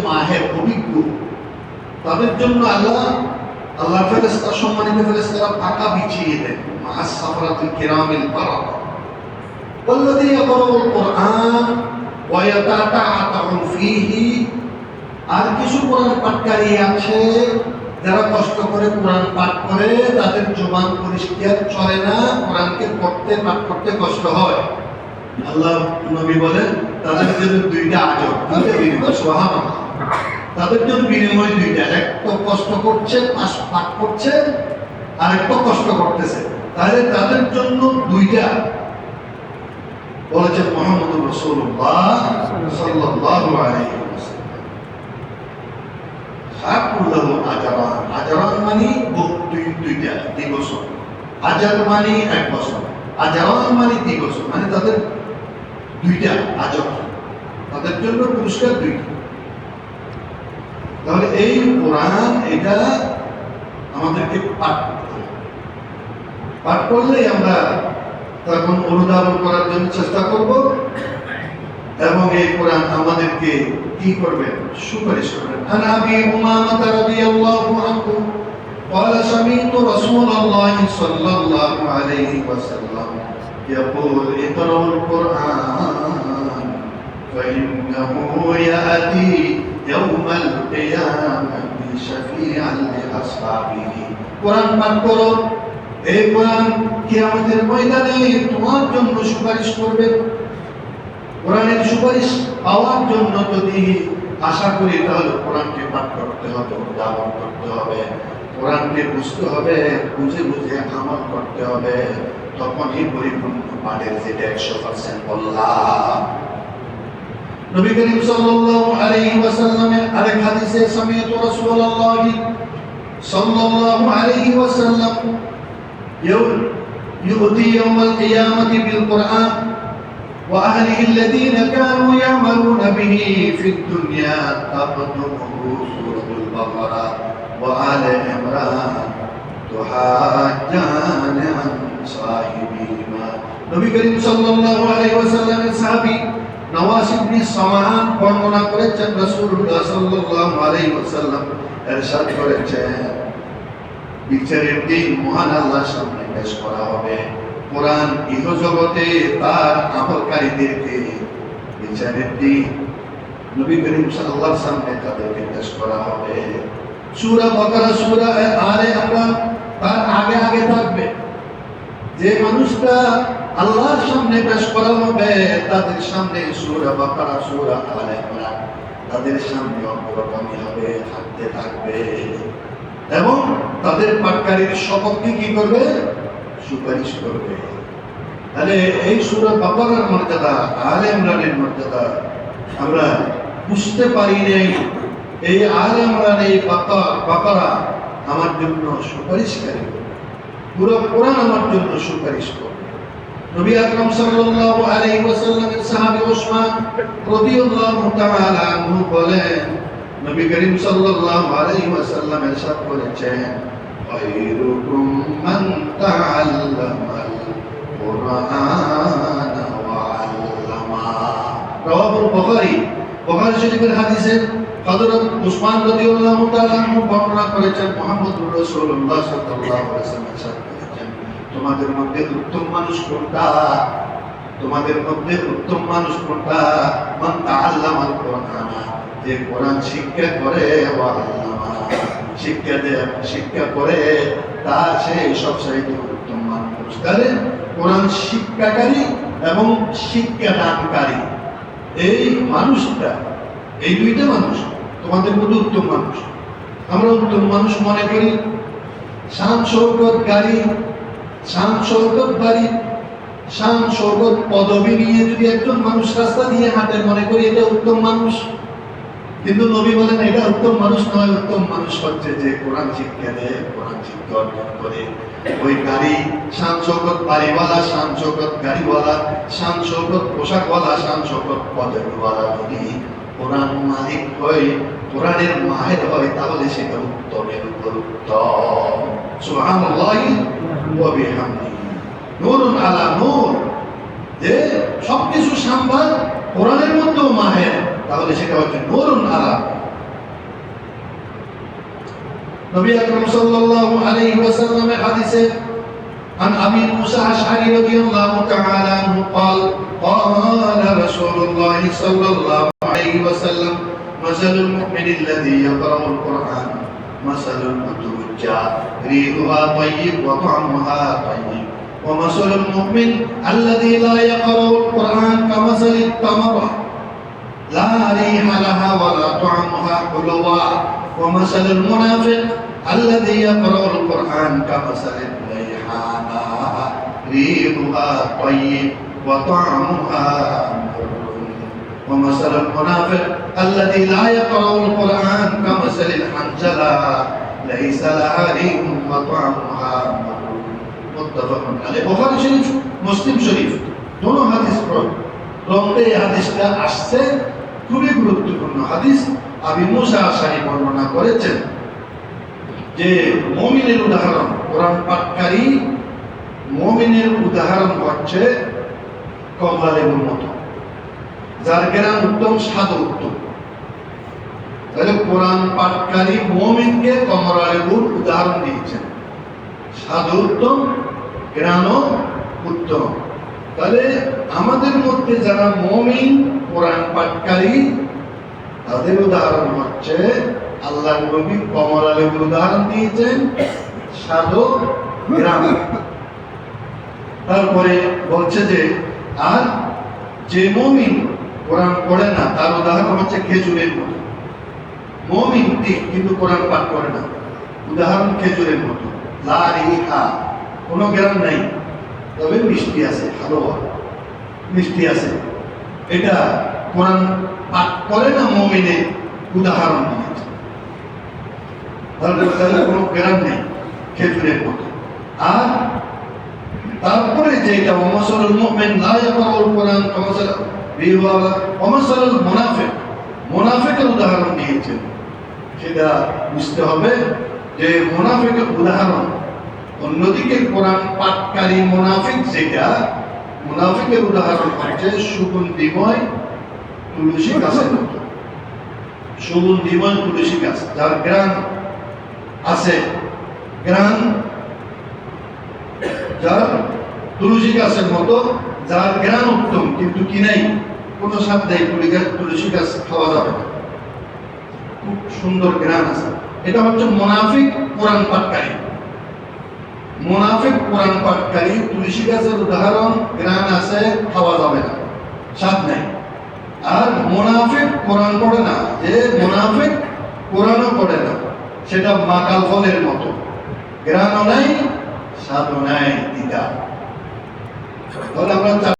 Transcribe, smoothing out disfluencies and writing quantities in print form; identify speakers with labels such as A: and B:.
A: মাহের অভিজ্ঞ তাদের জন্য আল্লাহ ফেরেশতা সম্মানিত ফেরেশতারা পাকা বিছিয়ে দেন মা'আস সাফরাতিল কিরামিল বারারা ওয়াল্লাযী ইয়াকরাউল কুরআন ওয়া ইয়াতাতাআতাউ ফীহি। আর কিছু কোরআন পাঠকারী আছে যারা কষ্ট করে কোরআন পাঠ করে, তাদের জবান পরিষ্কার চলে না, কোরআনকে পড়তে পাঠ করতে কষ্ট হয়। আল্লাহ নবী বলেন তাদের জন্য দুইটা আজব, দুইটা বিনিময়, সুবহানাল্লাহ। তাদের জন্য বিনিময় দুইটা, এক তো কষ্ট করছে পাঠ করছে, আর এক তো কষ্ট করতেছে। তাহলে তাদের জন্য দুইটা বলেছেন মুহাম্মদুর রাসূলুল্লাহ সাল্লাল্লাহু আলাইহি ওয়াসাল্লাম। হাকুলহু আজরান, আজরান মানে দুইটা দিবস, আজর মানে এক বছর, আজরান মানে দিবস, মানে তাদের দুইটা আজর, তাদের জন্য পুরস্কার দুইটা। তাহলে এই কোরআন এটা আমাদেরকে পাঠ করতে হবে। পাঠ করলেই আমরা তখন অনুধাবন করার জন্য চেষ্টা করব, এবং এই কোরআন আমাদেরকে কি করবেন? সুপারিশ করবেন। আন আবি উমামা রাদিয়াল্লাহু আনহু قال سمعت رسول الله صلى الله عليه وسلم يقول اقرأوا القرآن فإنه يأتي يوم القيامة شفيعا لأصحابه। কোরআন পাঠ করো, এই কোরআন কিয়ামতের ময়দানে তোমার জন্য সুপারিশ করবে। কোরআনের সুপারিশ পাওয়ার জন্য যদি আশা করি, তাহলে কোরআনকে পাঠ করতে হবে, উদ্ধাবন করতে হবে, কোরআনকে বুঝতে হবে, বুঝে বুঝে আমল করতে হবে, তখনই পরিপূর্ণ পাঠের যেটা 100% বললাম। নবী করিম সাল্লাল্লাহু আলাইহি ওয়াসাল্লামের আরেক হাদিসে সামিআতু রাসূলুল্লাহ সাল্লাল্লাহু আলাইহি ওয়াসাল্লাম يؤتي يوم القيامة بالقرآن وأهله الذين كانوا يعملون به في الدنيا تقدمه سورة البقرة وآل عمران تحاجان عن صاحبهما। নবী করিম সাল্লাল্লাহু আলাইহি ওয়াসাল্লামের সাহাবী নওয়াস ইবনে সামাআন বর্ণনা করেছেন, রাসূলুল্লাহ সাল্লাল্লাহু আলাইহি ওয়াসাল্লাম ইরশাদ করেছেন, বিচারের দিন মহান আল্লাহর সামনে পেশ করা হবে। কোরআন ইহজগতে তার আমলকারীদেরকে বিচারের দিন নবী করিম সাল্লাল্লাহু আলাইহি ওয়াসাল্লামের সামনে তাদেরকে পেশ করা হবে। সূরা বাকারা, সূরা আলে ইমরান তার আগে আগে থাকবে। যে মানুষটা আল্লাহর সামনে পেশ করা হবে, তাদের সামনে সূরা বাকারা, সূরা আলে ইমরান তাদের সামনে অগ্রগামী হবে, থাকতে থাকবে, এবং তাদের পাঠকারীর সপক্ষে কি করবে? সুপারিশ করবে। তাহলে এই সূরা বাকারার মর্যাদা, আলে ইমরানের মর্যাদা আমরা বুঝতে পারি নাই। এই আলে ইমরান, এই বাকারা আমার জন্য সুপারিশকারী, পুরো কোরআন আমার জন্য সুপারিশ করবে। নবী আকরাম সাল্লাল্লাহু আলাইহি ওয়াসাল্লামের সাহাবী উসমান রাদিয়াল্লাহু তাআলা আনহু বলেন, নবী করিম সাল্লাল্লাহু আলাইহি ওয়াসাল্লাম ইরশাদ করেছেন, খায়রুকুম মান তাআল্লামাল কুরআন ওয়া আল্লামা। রাওয়াহুল বুখারী, বুখারী শরীফের হাদিসে হযরত উসমান রাদিয়াল্লাহু তাআলা আনহু বর্ণনা করেছেন, মুহাম্মদুর রাসূলুল্লাহ সাল্লাল্লাহু আলাইহি ওয়াসাল্লাম ইরশাদ করেছেন, তোমাদের মধ্যে উত্তম মানুষ কোনটা? তোমাদের মধ্যে উত্তম মানুষ কোনটা? মান তাআল্লামাল কুরআন, যে কোরআন শিক্ষা করে, ওয়া আল্লামা, শিক্ষা দেয়, শিক্ষা করে, তার সেই সবচাইতে উত্তম মানুষ। তাহলে কোরআন শিক্ষাকারী এবং শিক্ষাদানকারী, এই মানুষটা, এই দুইটা মানুষ তোমাদের মধ্যে উত্তম মানুষ। আমরা উত্তম মানুষ মনে করি শান শৌকত গাড়ি, শান শৌকত বাড়ি, শান শৌকত পদবি নিয়ে যদি একজন মানুষ রাস্তা দিয়ে হাঁটে, মনে করি এটা উত্তম মানুষ। কিন্তু নবী বলেন এটা উত্তম মানুষ নয়। উত্তম মানুষ হচ্ছে যে কোরআন শিক্ষা দেয়, কোরআন শিক্ষা অর্জন করে। ওই গাড়ি শান শৌকত বাড়িওয়ালা, শান শৌকত গাড়িওয়ালা, শান শৌকত পোশাকওয়ালা, শান শৌকত পদবিওয়ালা যদি কোরআন মালিক হয়, কোরআনের মাহের হয়, তাহলে সেটা উত্তমের উপর উত্তম। সুবহানাল্লাহি ওয়া বিহামদিহি, নূরুন আলা নূর। যে সবকিছু সাম্ভার কোরআনের মধ্যেও মাহের, তাহলে সেটা হচ্ছে নূরুন আলা নবী আকরাম সাল্লাল্লাহু আলাইহি ওয়াসাল্লামের হাদিসে عن أبي موسى الأشعري رضي الله تعالى عنه قال قال رسول الله صلى الله عليه وسلم مثل المؤمن الذي يقرأ القرآن مثل الأترجة ريحها طيب وطعمها طيب ومثل المؤمن الذي لا يقرأ القرآن كمثل التمرة لا ريح لها ولا طعمها حلوة ومثل المنافق الذي يقرأ القرآن كمثل الريحانة ريحها طيب وطعمها مر ومثل المنافق الذي لا يقرأ القرآن كمثل الحنجلة ليس لها ريح وطعمها مر متفق عليه বুখারী শরীফ মুসলিম শরীফ दोनों হাদিস গ্রন্থে এই হাদিসটা আসছে খুবই গুরুত্বপূর্ণ হাদিস আবু মুসা আশআরী বর্ণনা করেছেন যে মুমিনের উদাহরণ কোরআন পাঠকারী মুমিনের উদাহরণ হচ্ছে কমলা লেবুর মতো যার ঘ্রাণ উত্তম স্বাদ উত্তম তাহলে কোরআন পাঠকারী মুমিনকে কমলা লেবুর উদাহরণ দিয়েছেন স্বাদ উত্তম ঘ্রাণও উত্তম তাহলে আমাদের মধ্যে যারা মুমিন কোরআন পাঠকারী তাদের উদাহরণ হচ্ছে আল্লাহর নবী কমলা লেবুর উদাহরণ দিয়েছেন স্বাদ ঘ্রাণ তারপরে বলছে যে আর যে মুমিন কোরআন পড়ে না তার উদাহরণ হচ্ছে খেজুরের মতো মুমিন ঠিক কিন্তু কোরআন পাঠ করে না উদাহরণ খেজুরের মতো লা রিহা কোনো ঘ্রাণ নাই তবে মিষ্টি আছে হালুয়া মিষ্টি আছে এটা কোরআন পাঠ করে না মুমিনের উদাহরণ দিয়েছে তাহলে কোনো ঘ্রাণ নেই খেজুরের মতো আর তারপরে যেটা ওমাসালুল মুমিন লা ইয়াকরাউল কোরআন কামাসাল রিহা ওমাসালুল মুনাফিক মুনাফিকের উদাহরণ দিয়েছেন সেটা বুঝতে হবে যে মুনাফিকের উদাহরণ অন্যদিকে কোরআন পাঠকারী মুনাফিক যেটা মুনাফিকের উদাহরণ হচ্ছে সুগন্ধিময় তুলসী গাছের মতো সুগন্ধিময় তুলসী গাছ যার ঘ্রাণ আছে ঘ্রাণ যার তুলসী গাছের মতো যার ঘ্রাণ উত্তম কিন্তু কি নাই কোনো স্বাদ নেই তুলসী গাছ খাওয়া যাবে না খুব সুন্দর ঘ্রাণ আছে এটা হচ্ছে মুনাফিক কোরআন পাঠকারী মুনাফিক কোরআন পাঠকারী তুলসী গাছের উদাহরণ ঘ্রাণ আছে খাওয়া যাবে না স্বাদ নাই আর মুনাফিক কোরআন পড়ে না যে মুনাফিক কোরআনও পড়ে না সেটা মাকাল ফলের মতো ঘ্রাণও নাই স্বাদও নাই তিতা তাহলে আমরা